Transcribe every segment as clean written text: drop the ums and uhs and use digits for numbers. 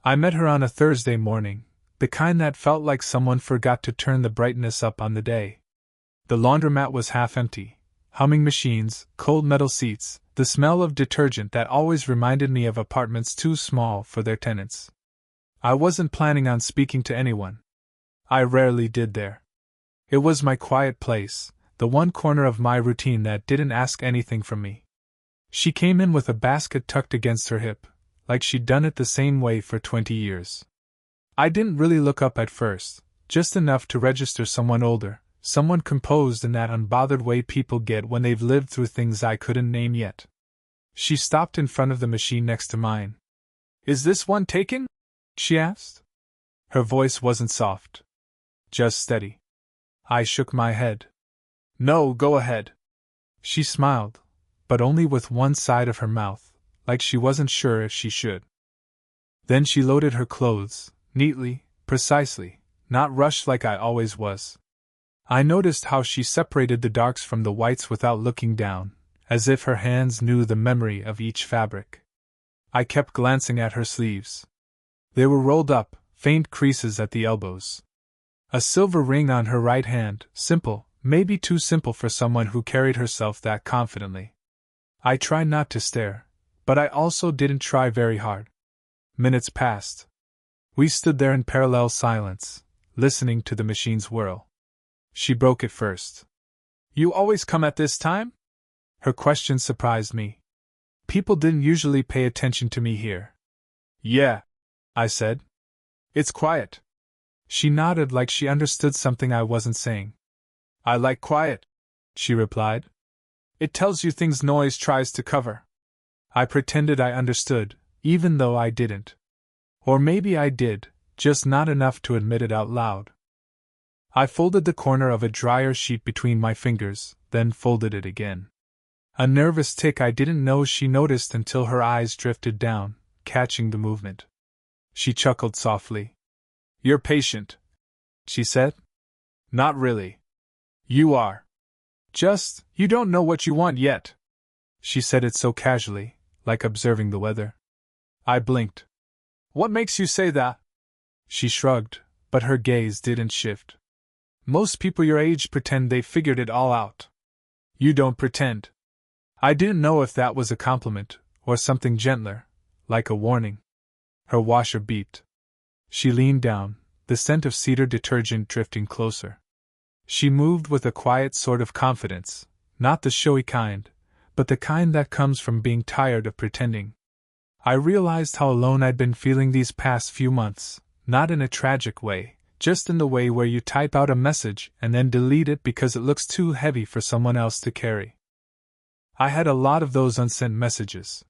I met her on a Thursday morning, the kind that felt like someone forgot to turn the brightness up on the day. The laundromat was half empty. Humming machines, cold metal seats, the smell of detergent that always reminded me of apartments too small for their tenants. I wasn't planning on speaking to anyone. I rarely did there. It was my quiet place, the one corner of my routine that didn't ask anything from me. She came in with a basket tucked against her hip, like she'd done it the same way for 20 years. I didn't really look up at first, just enough to register someone older, someone composed in that unbothered way people get when they've lived through things I couldn't name yet. She stopped in front of the machine next to mine. "Is this one taken?" she asked. Her voice wasn't soft, just steady. I shook my head. "No, go ahead." She smiled, but only with one side of her mouth, like she wasn't sure if she should. Then she loaded her clothes, neatly, precisely, not rushed like I always was. I noticed how she separated the darks from the whites without looking down, as if her hands knew the memory of each fabric. I kept glancing at her sleeves. They were rolled up, faint creases at the elbows. A silver ring on her right hand, simple, maybe too simple for someone who carried herself that confidently. I tried not to stare, but I also didn't try very hard. Minutes passed. We stood there in parallel silence, listening to the machine's whirl. She broke it first. "You always come at this time?" Her question surprised me. People didn't usually pay attention to me here. "Yeah," I said. "It's quiet." She nodded like she understood something I wasn't saying. "I like quiet," she replied. "It tells you things noise tries to cover." I pretended I understood, even though I didn't. Or maybe I did, just not enough to admit it out loud. I folded the corner of a dryer sheet between my fingers, then folded it again. A nervous tick I didn't know she noticed until her eyes drifted down, catching the movement. She chuckled softly. "You're patient," she said. "Not really. You are. Just, you don't know what you want yet." She said it so casually, like observing the weather. I blinked. "What makes you say that?" She shrugged, but her gaze didn't shift. "Most people your age pretend they figured it all out. You don't pretend." I didn't know if that was a compliment, or something gentler, like a warning. Her washer beeped. She leaned down, the scent of cedar detergent drifting closer. She moved with a quiet sort of confidence, not the showy kind, but the kind that comes from being tired of pretending. I realized how alone I'd been feeling these past few months, not in a tragic way, just in the way where you type out a message and then delete it because it looks too heavy for someone else to carry. I had a lot of those unsent messages.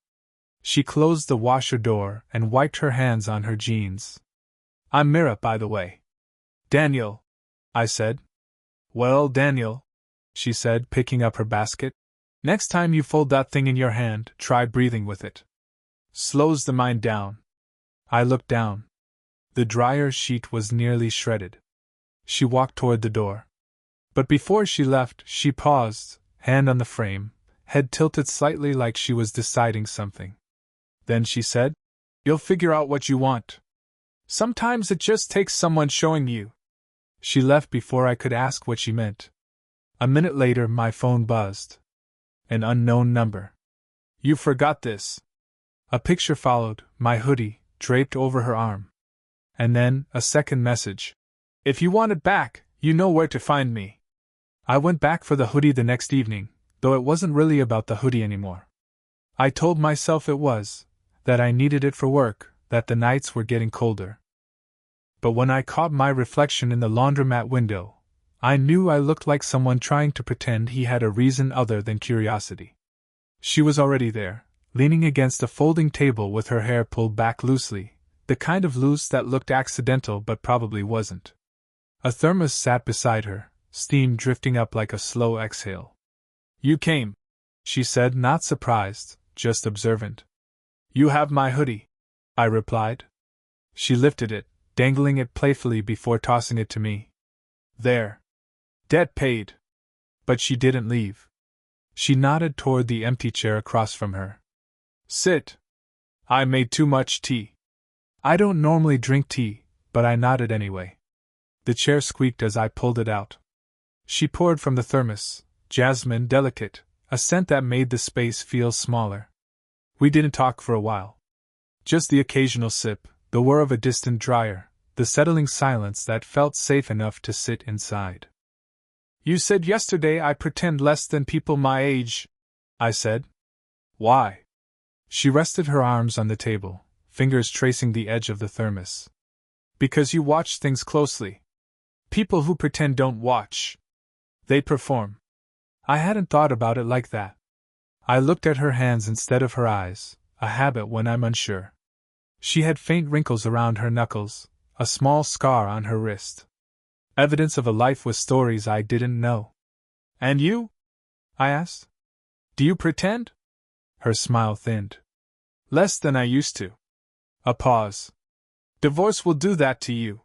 She closed the washer door and wiped her hands on her jeans. "I'm Mira, by the way." "Daniel," I said. "Well, Daniel," she said, picking up her basket, "next time you fold that thing in your hand, try breathing with it. Slows the mind down." I looked down. The dryer sheet was nearly shredded. She walked toward the door. But before she left, she paused, hand on the frame, head tilted slightly like she was deciding something. Then she said, "You'll figure out what you want. Sometimes it just takes someone showing you." She left before I could ask what she meant. A minute later, my phone buzzed. An unknown number. "You forgot this." A picture followed, my hoodie, draped over her arm. And then, a second message. "If you want it back, you know where to find me." I went back for the hoodie the next evening, though it wasn't really about the hoodie anymore. I told myself it was, that I needed it for work, that the nights were getting colder. But when I caught my reflection in the laundromat window, I knew I looked like someone trying to pretend he had a reason other than curiosity. She was already there, leaning against a folding table with her hair pulled back loosely, the kind of loose that looked accidental but probably wasn't. A thermos sat beside her, steam drifting up like a slow exhale. "You came," she said, not surprised, just observant. "You have my hoodie," I replied. She lifted it, dangling it playfully before tossing it to me. "There. Debt paid." But she didn't leave. She nodded toward the empty chair across from her. "Sit. I made too much tea." I don't normally drink tea, but I nodded anyway. The chair squeaked as I pulled it out. She poured from the thermos, jasmine delicate, a scent that made the space feel smaller. We didn't talk for a while. Just the occasional sip, the whir of a distant dryer, the settling silence that felt safe enough to sit inside. You said yesterday I pretend less than people my age, I said. Why? She rested her arms on the table, fingers tracing the edge of the thermos. Because you watch things closely. People who pretend don't watch. They perform. I hadn't thought about it like that. I looked at her hands instead of her eyes, a habit when I'm unsure. She had faint wrinkles around her knuckles, a small scar on her wrist. Evidence of a life with stories I didn't know. And you? I asked. Do you pretend? Her smile thinned. Less than I used to. A pause. Divorce will do that to you.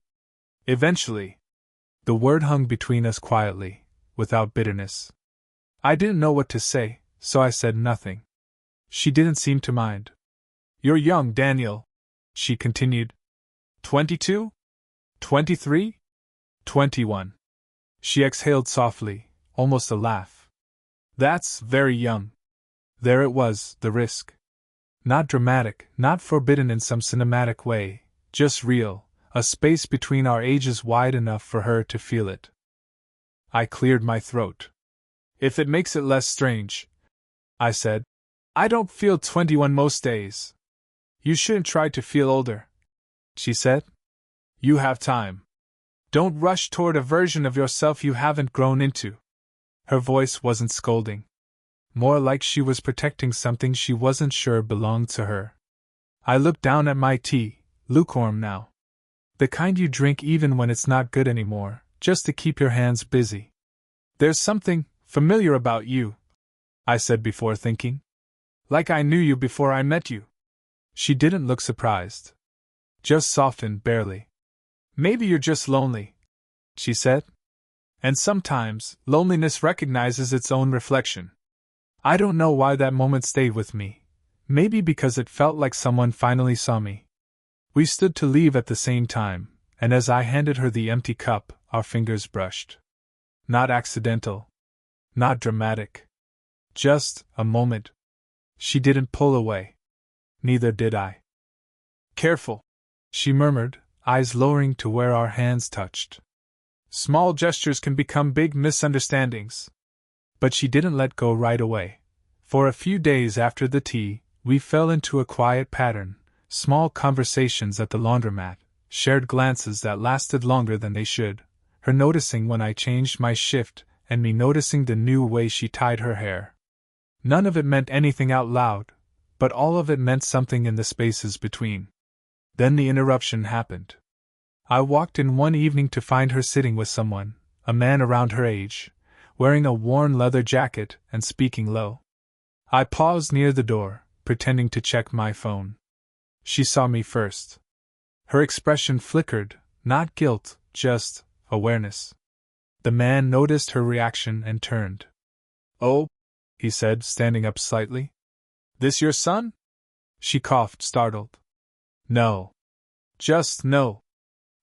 Eventually. The word hung between us quietly, without bitterness. I didn't know what to say, so I said nothing. She didn't seem to mind. You're young, Daniel, she continued. 22? 23? 21. She exhaled softly, almost a laugh. That's very young. There it was, the risk. Not dramatic, not forbidden in some cinematic way, just real, a space between our ages wide enough for her to feel it. I cleared my throat. If it makes it less strange, I said, I don't feel 21 most days. You shouldn't try to feel older, she said. You have time. Don't rush toward a version of yourself you haven't grown into. Her voice wasn't scolding. More like she was protecting something she wasn't sure belonged to her. I looked down at my tea, lukewarm now. The kind you drink even when it's not good anymore, just to keep your hands busy. There's something familiar about you, I said before thinking. Like I knew you before I met you. She didn't look surprised. Just softened barely. Maybe you're just lonely, she said. And sometimes, loneliness recognizes its own reflection. I don't know why that moment stayed with me. Maybe because it felt like someone finally saw me. We stood to leave at the same time, and as I handed her the empty cup, our fingers brushed. Not accidental. Not dramatic. Just a moment. She didn't pull away. Neither did I. Careful, she murmured, eyes lowering to where our hands touched. Small gestures can become big misunderstandings. But she didn't let go right away. For a few days after the tea, we fell into a quiet pattern, small conversations at the laundromat, shared glances that lasted longer than they should, her noticing when I changed my shift, and me noticing the new way she tied her hair. None of it meant anything out loud, but all of it meant something in the spaces between. Then the interruption happened. I walked in one evening to find her sitting with someone, a man around her age, wearing a worn leather jacket and speaking low. I paused near the door, pretending to check my phone. She saw me first. Her expression flickered, not guilt, just awareness. The man noticed her reaction and turned. Oh, he said, standing up slightly. This your son? She coughed, startled. No. Just no.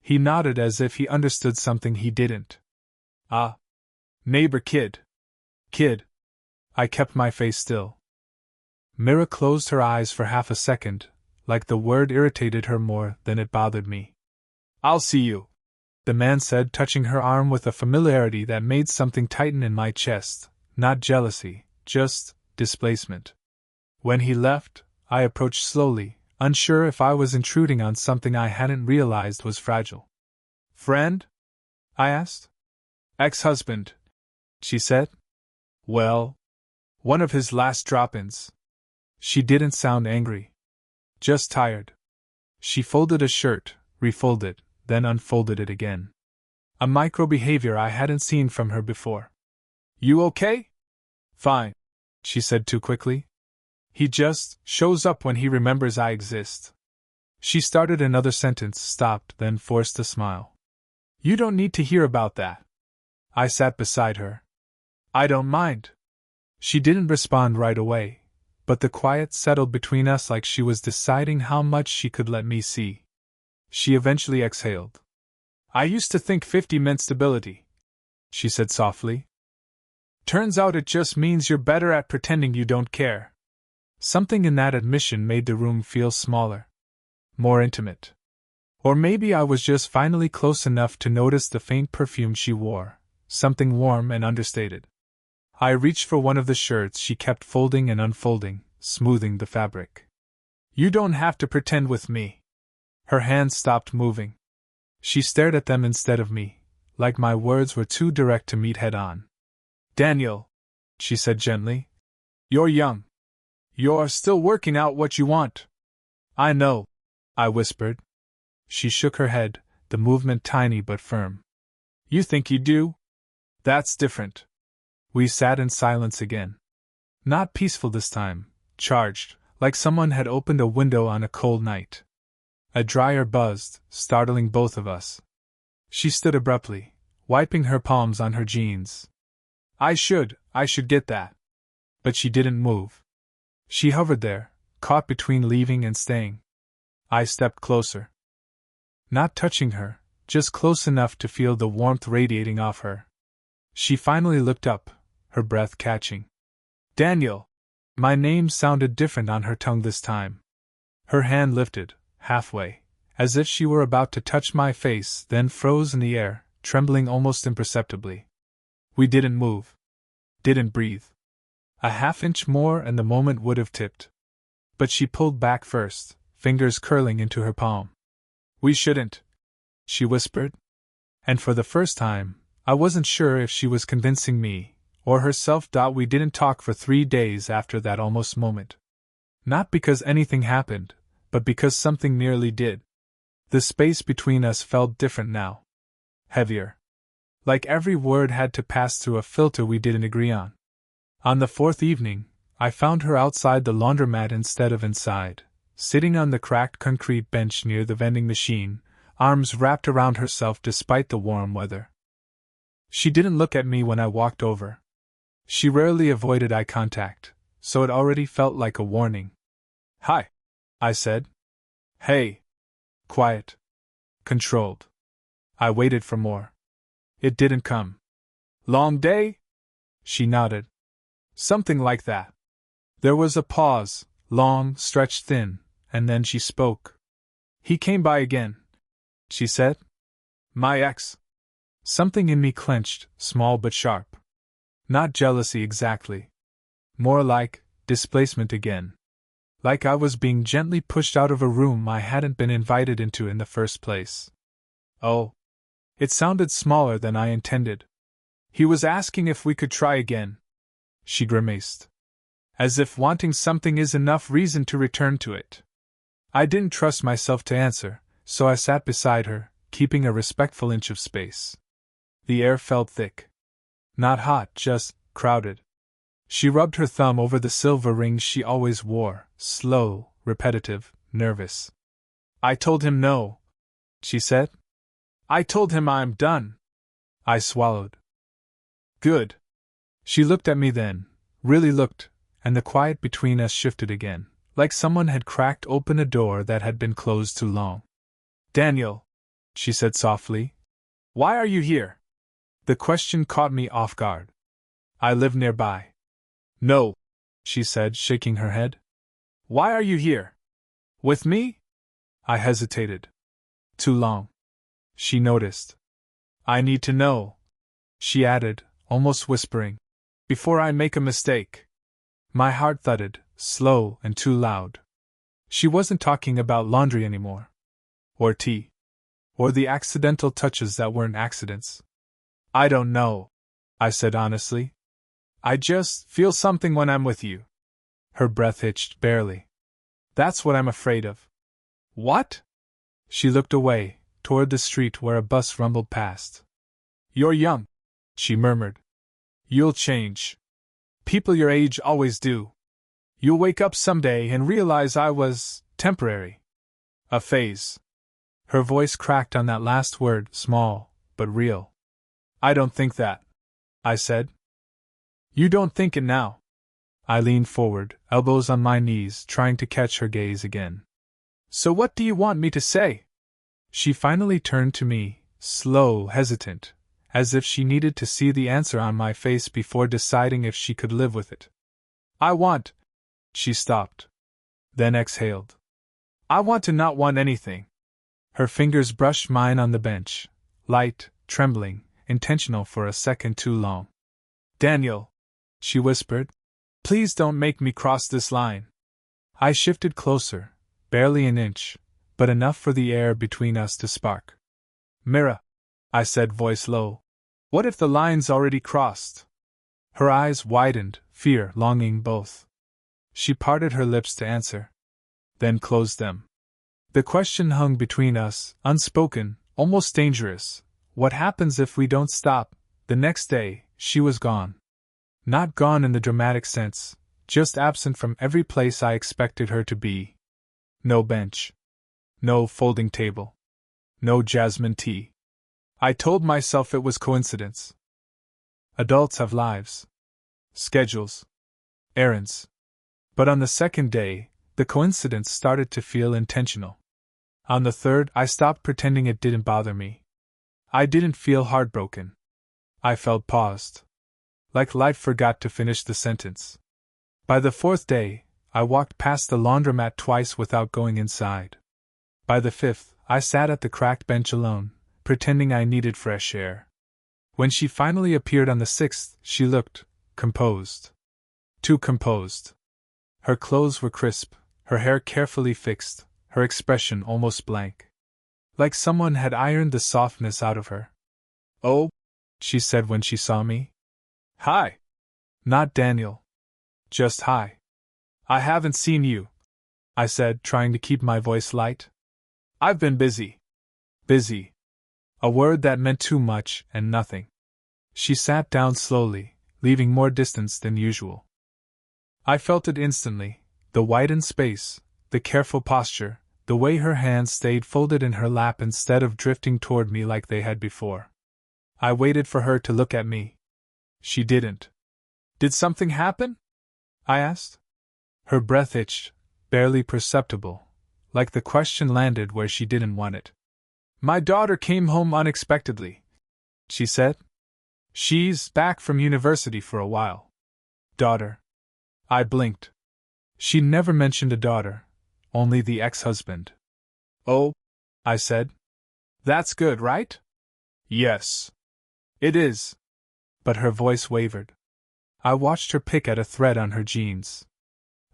He nodded as if he understood something he didn't. Ah. Neighbor kid. Kid. I kept my face still. Mira closed her eyes for half a second, like the word irritated her more than it bothered me. I'll see you, the man said, touching her arm with a familiarity that made something tighten in my chest, not jealousy, just displacement. When he left, I approached slowly, unsure if I was intruding on something I hadn't realized was fragile. Friend? I asked. Ex-husband, she said. Well, one of his last drop-ins. She didn't sound angry. Just tired. She folded a shirt, refolded, then unfolded it again. A micro-behavior I hadn't seen from her before. You okay? Fine, she said too quickly. He just shows up when he remembers I exist. She started another sentence, stopped, then forced a smile. You don't need to hear about that. I sat beside her. I don't mind. She didn't respond right away, but the quiet settled between us like she was deciding how much she could let me see. She eventually exhaled. I used to think 50 meant stability, she said softly. Turns out it just means you're better at pretending you don't care. Something in that admission made the room feel smaller, more intimate. Or maybe I was just finally close enough to notice the faint perfume she wore, something warm and understated. I reached for one of the shirts she kept folding and unfolding, smoothing the fabric. You don't have to pretend with me. Her hands stopped moving. She stared at them instead of me, like my words were too direct to meet head on. Daniel, she said gently. You're young. You're still working out what you want. I know, I whispered. She shook her head, the movement tiny but firm. You think you do? That's different. We sat in silence again. Not peaceful this time, charged, like someone had opened a window on a cold night. A dryer buzzed, startling both of us. She stood abruptly, wiping her palms on her jeans. I should get that. But she didn't move. She hovered there, caught between leaving and staying. I stepped closer. Not touching her, just close enough to feel the warmth radiating off her. She finally looked up, her breath catching. Daniel! My name sounded different on her tongue this time. Her hand lifted, halfway, as if she were about to touch my face, then froze in the air, trembling almost imperceptibly. We didn't move. Didn't breathe. A half-inch more and the moment would have tipped. But she pulled back first, fingers curling into her palm. We shouldn't, she whispered. And for the first time, I wasn't sure if she was convincing me, or herself. We didn't talk for 3 days after that almost moment. Not because anything happened, but because something nearly did. The space between us felt different now. Heavier. Like every word had to pass through a filter we didn't agree on. On the 4th evening, I found her outside the laundromat instead of inside, sitting on the cracked concrete bench near the vending machine, arms wrapped around herself despite the warm weather. She didn't look at me when I walked over. She rarely avoided eye contact, so it already felt like a warning. Hi, I said. Hey. Quiet. Controlled. I waited for more. It didn't come. Long day? She nodded. Something like that. There was a pause, long, stretched thin, and then she spoke. He came by again, she said. My ex. Something in me clenched, small but sharp. Not jealousy exactly. More like displacement again. Like I was being gently pushed out of a room I hadn't been invited into in the first place. Oh. It sounded smaller than I intended. He was asking if we could try again. She grimaced. As if wanting something is enough reason to return to it. I didn't trust myself to answer, so I sat beside her, keeping a respectful inch of space. The air felt thick. Not hot, just crowded. She rubbed her thumb over the silver rings she always wore, slow, repetitive, nervous. I told him no, she said. I told him I'm done. I swallowed. Good. She looked at me then, really looked, and the quiet between us shifted again, like someone had cracked open a door that had been closed too long. Daniel, she said softly, why are you here? The question caught me off guard. I live nearby. No, she said, shaking her head. Why are you here? With me? I hesitated. Too long. She noticed. I need to know, she added, almost whispering, before I make a mistake. My heart thudded, slow and too loud. She wasn't talking about laundry anymore. Or tea. Or the accidental touches that weren't accidents. I don't know, I said honestly. I just feel something when I'm with you. Her breath hitched barely. That's what I'm afraid of. What? She looked away, toward the street where a bus rumbled past. You're young, she murmured. You'll change. People your age always do. You'll wake up someday and realize I was temporary. A phase. Her voice cracked on that last word, small, but real. I don't think that, I said. You don't think it now. I leaned forward, elbows on my knees, trying to catch her gaze again. So what do you want me to say? She finally turned to me, slow, hesitant, as if she needed to see the answer on my face before deciding if she could live with it. I want. She stopped. Then exhaled. I want to not want anything. Her fingers brushed mine on the bench, light, trembling, intentional for a second too long. Daniel, she whispered, please don't make me cross this line. I shifted closer, barely an inch, but enough for the air between us to spark. Mira, I said, voice low. What if the line's already crossed? Her eyes widened, fear, longing both. She parted her lips to answer, then closed them. The question hung between us, unspoken, almost dangerous. What happens if we don't stop? The next day, she was gone. Not gone in the dramatic sense, just absent from every place I expected her to be. No bench. No folding table. No jasmine tea. I told myself it was coincidence. Adults have lives. Schedules. Errands. But on the second day, the coincidence started to feel intentional. On the third, I stopped pretending it didn't bother me. I didn't feel heartbroken. I felt paused. Like life forgot to finish the sentence. By the fourth day, I walked past the laundromat twice without going inside. By the fifth, I sat at the cracked bench alone, pretending I needed fresh air. When she finally appeared on the sixth, she looked composed. Too composed. Her clothes were crisp, her hair carefully fixed, her expression almost blank. Like someone had ironed the softness out of her. Oh, she said when she saw me. Hi. Not Daniel. Just hi. I haven't seen you, I said, trying to keep my voice light. I've been busy. Busy. A word that meant too much and nothing. She sat down slowly, leaving more distance than usual. I felt it instantly, the widened space, the careful posture, the way her hands stayed folded in her lap instead of drifting toward me like they had before. I waited for her to look at me. She didn't. Did something happen? I asked. Her breath itched, barely perceptible, like the question landed where she didn't want it. My daughter came home unexpectedly, she said. She's back from university for a while. Daughter. I blinked. She never mentioned a daughter, only the ex-husband. Oh, I said. That's good, right? Yes. It is. But her voice wavered. I watched her pick at a thread on her jeans.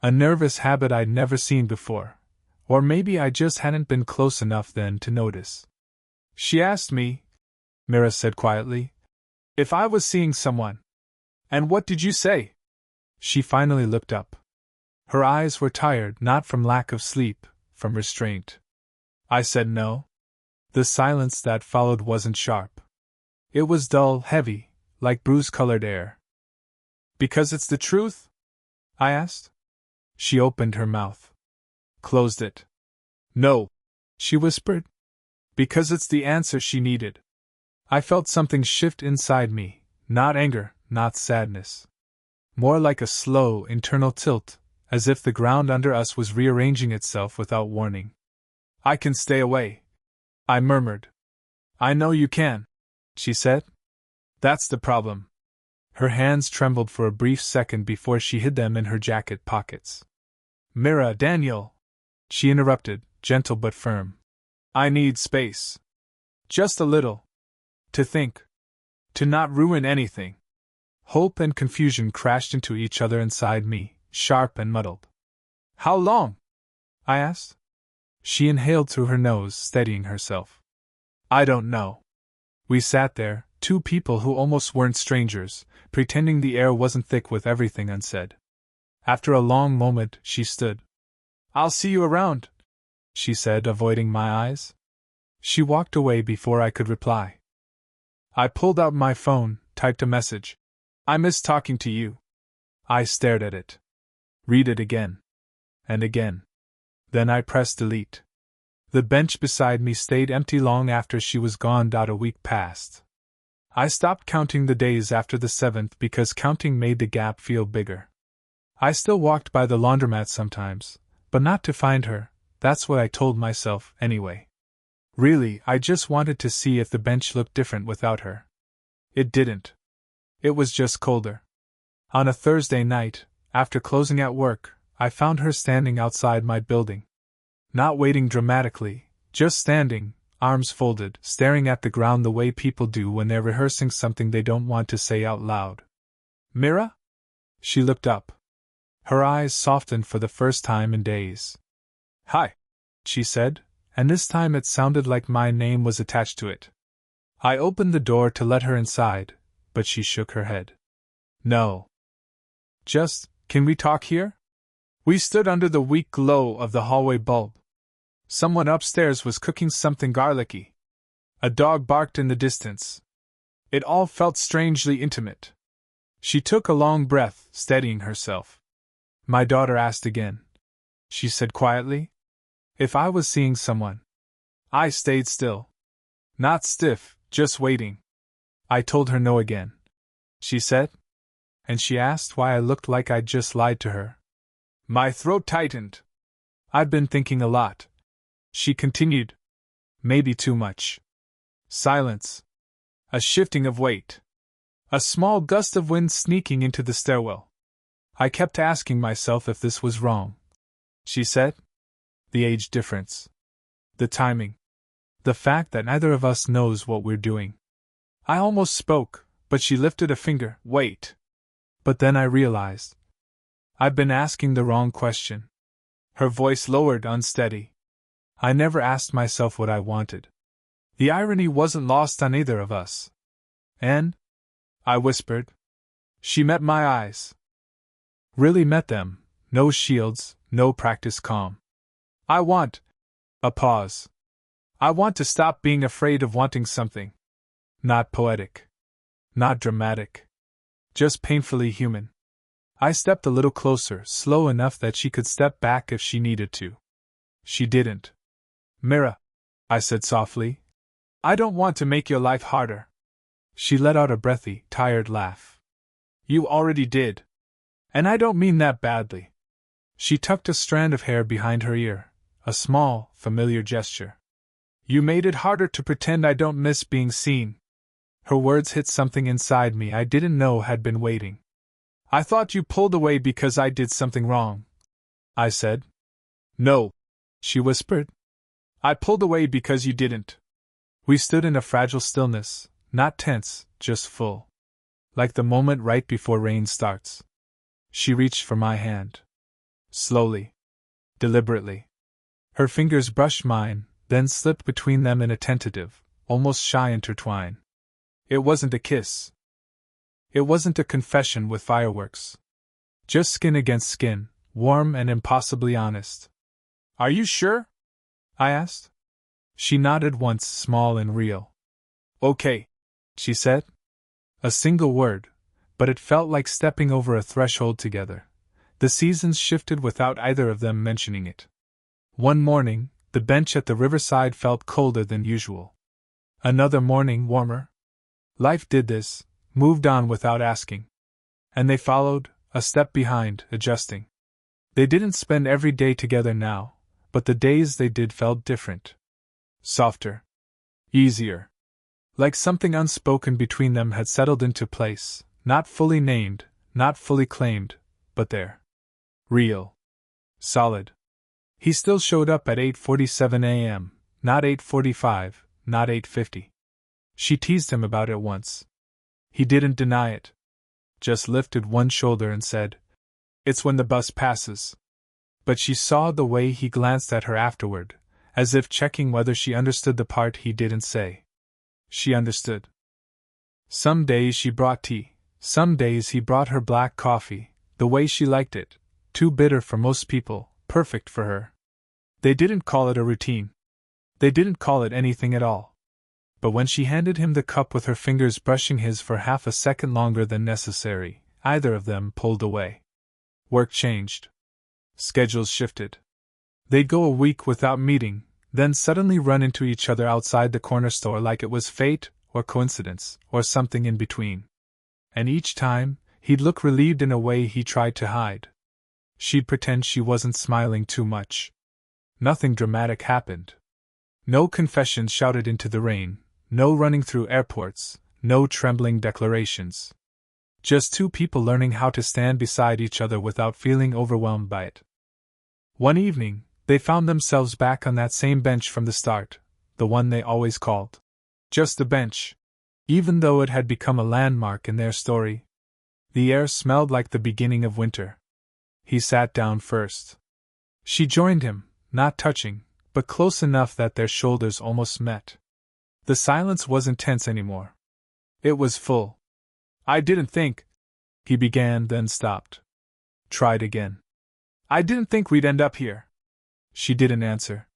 A nervous habit I'd never seen before, or maybe I just hadn't been close enough then to notice. She asked me, Mira said quietly, if I was seeing someone. And what did you say? She finally looked up. Her eyes were tired, not from lack of sleep, from restraint. I said no. The silence that followed wasn't sharp. It was dull, heavy, like bruise-colored air. Because it's the truth? I asked. She opened her mouth. Closed it. No, she whispered. Because it's the answer she needed. I felt something shift inside me, not anger, not sadness. More like a slow, internal tilt, as if the ground under us was rearranging itself without warning. I can stay away, I murmured. I know you can, she said. That's the problem. Her hands trembled for a brief second before she hid them in her jacket pockets. Mira, Daniel, she interrupted, gentle but firm. I need space. Just a little. To think. To not ruin anything. Hope and confusion crashed into each other inside me, sharp and muddled. How long? I asked. She inhaled through her nose, steadying herself. I don't know. We sat there, two people who almost weren't strangers, pretending the air wasn't thick with everything unsaid. After a long moment, she stood. I'll see you around, she said, avoiding my eyes. She walked away before I could reply. I pulled out my phone, typed a message. I miss talking to you. I stared at it. Read it again. And again. Then I pressed delete. The bench beside me stayed empty long after she was gone. A week passed. I stopped counting the days after the 7th because counting made the gap feel bigger. I still walked by the laundromat sometimes, but not to find her, that's what I told myself, anyway. Really, I just wanted to see if the bench looked different without her. It didn't. It was just colder. On a Thursday night, after closing at work, I found her standing outside my building. Not waiting dramatically, just standing, arms folded, staring at the ground the way people do when they're rehearsing something they don't want to say out loud. Mira? She looked up. Her eyes softened for the first time in days. Hi, she said, and this time it sounded like my name was attached to it. I opened the door to let her inside, but she shook her head. No. Just, can we talk here? We stood under the weak glow of the hallway bulb. Someone upstairs was cooking something garlicky. A dog barked in the distance. It all felt strangely intimate. She took a long breath, steadying herself. My daughter asked again. She said quietly. If I was seeing someone. I stayed still. Not stiff, just waiting. I told her no again. She said. And she asked why I looked like I'd just lied to her. My throat tightened. I'd been thinking a lot. She continued. Maybe too much. Silence. A shifting of weight. A small gust of wind sneaking into the stairwell. I kept asking myself if this was wrong. She said. The age difference. The timing. The fact that neither of us knows what we're doing. I almost spoke, but she lifted a finger. Wait. But then I realized. I've been asking the wrong question. Her voice lowered, unsteady. I never asked myself what I wanted. The irony wasn't lost on either of us. And? I whispered. She met my eyes. Really met them, no shields, no practiced calm. I want. A pause. I want to stop being afraid of wanting something. Not poetic. Not dramatic. Just painfully human. I stepped a little closer, slow enough that she could step back if she needed to. She didn't. Mira, I said softly. I don't want to make your life harder. She let out a breathy, tired laugh. You already did. And I don't mean that badly. She tucked a strand of hair behind her ear, a small, familiar gesture. You made it harder to pretend I don't miss being seen. Her words hit something inside me I didn't know had been waiting. I thought you pulled away because I did something wrong. I said. No, she whispered. I pulled away because you didn't. We stood in a fragile stillness, not tense, just full. Like the moment right before rain starts. She reached for my hand. Slowly. Deliberately. Her fingers brushed mine, then slipped between them in a tentative, almost shy intertwine. It wasn't a kiss. It wasn't a confession with fireworks. Just skin against skin, warm and impossibly honest. Are you sure? I asked. She nodded once, small and real. Okay, she said. A single word, but it felt like stepping over a threshold together. The seasons shifted without either of them mentioning it. One morning, the bench at the riverside felt colder than usual. Another morning, warmer. Life did this, moved on without asking. And they followed, a step behind, adjusting. They didn't spend every day together now, but the days they did felt different. Softer. Easier. Like something unspoken between them had settled into place, not fully named, not fully claimed, but there. Real. Solid. He still showed up at 8:47 a.m., not 8:45, not 8:50. She teased him about it once. He didn't deny it. Just lifted one shoulder and said, It's when the bus passes. But she saw the way he glanced at her afterward, as if checking whether she understood the part he didn't say. She understood. Some days she brought tea, some days he brought her black coffee, the way she liked it, too bitter for most people, perfect for her. They didn't call it a routine. They didn't call it anything at all. But when she handed him the cup with her fingers brushing his for half a second longer than necessary, either of them pulled away. Work changed. Schedules shifted. They'd go a week without meeting, then suddenly run into each other outside the corner store like it was fate, or coincidence, or something in between. And each time, he'd look relieved in a way he tried to hide. She'd pretend she wasn't smiling too much. Nothing dramatic happened. No confessions shouted into the rain, no running through airports, no trembling declarations. Just two people learning how to stand beside each other without feeling overwhelmed by it. One evening, they found themselves back on that same bench from the start, the one they always called just a bench, even though it had become a landmark in their story. The air smelled like the beginning of winter. He sat down first. She joined him, not touching, but close enough that their shoulders almost met. The silence wasn't tense anymore. It was full. I didn't think, he began, then stopped. Tried again. I didn't think we'd end up here. She didn't answer.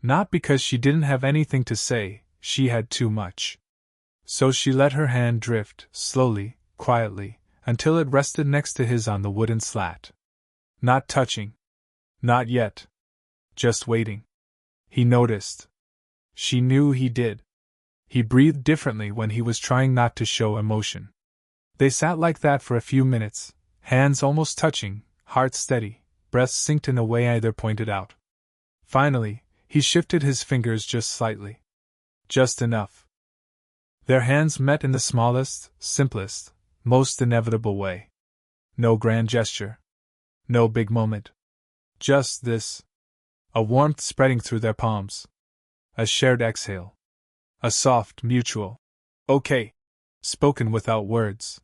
Not because she didn't have anything to say, she had too much. So she let her hand drift, slowly, quietly, until it rested next to his on the wooden slat. Not touching. Not yet. Just waiting. He noticed. She knew he did. He breathed differently when he was trying not to show emotion. They sat like that for a few minutes, hands almost touching, heart steady, breaths synced in a way either pointed out. Finally, he shifted his fingers just slightly. Just enough. Their hands met in the smallest, simplest, most inevitable way. No grand gesture. No big moment. Just this. A warmth spreading through their palms. A shared exhale. A soft, mutual, okay, spoken without words.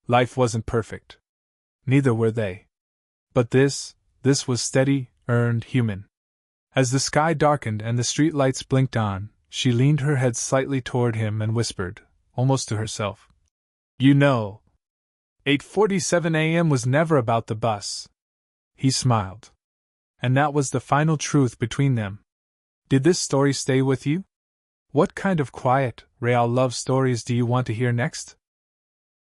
Life wasn't perfect. Neither were they. But this was steady, earned, human. As the sky darkened and the street lights blinked on, she leaned her head slightly toward him and whispered, almost to herself. You know, 8:47 a.m. was never about the bus. He smiled. And that was the final truth between them. Did this story stay with you? What kind of quiet, real love stories do you want to hear next?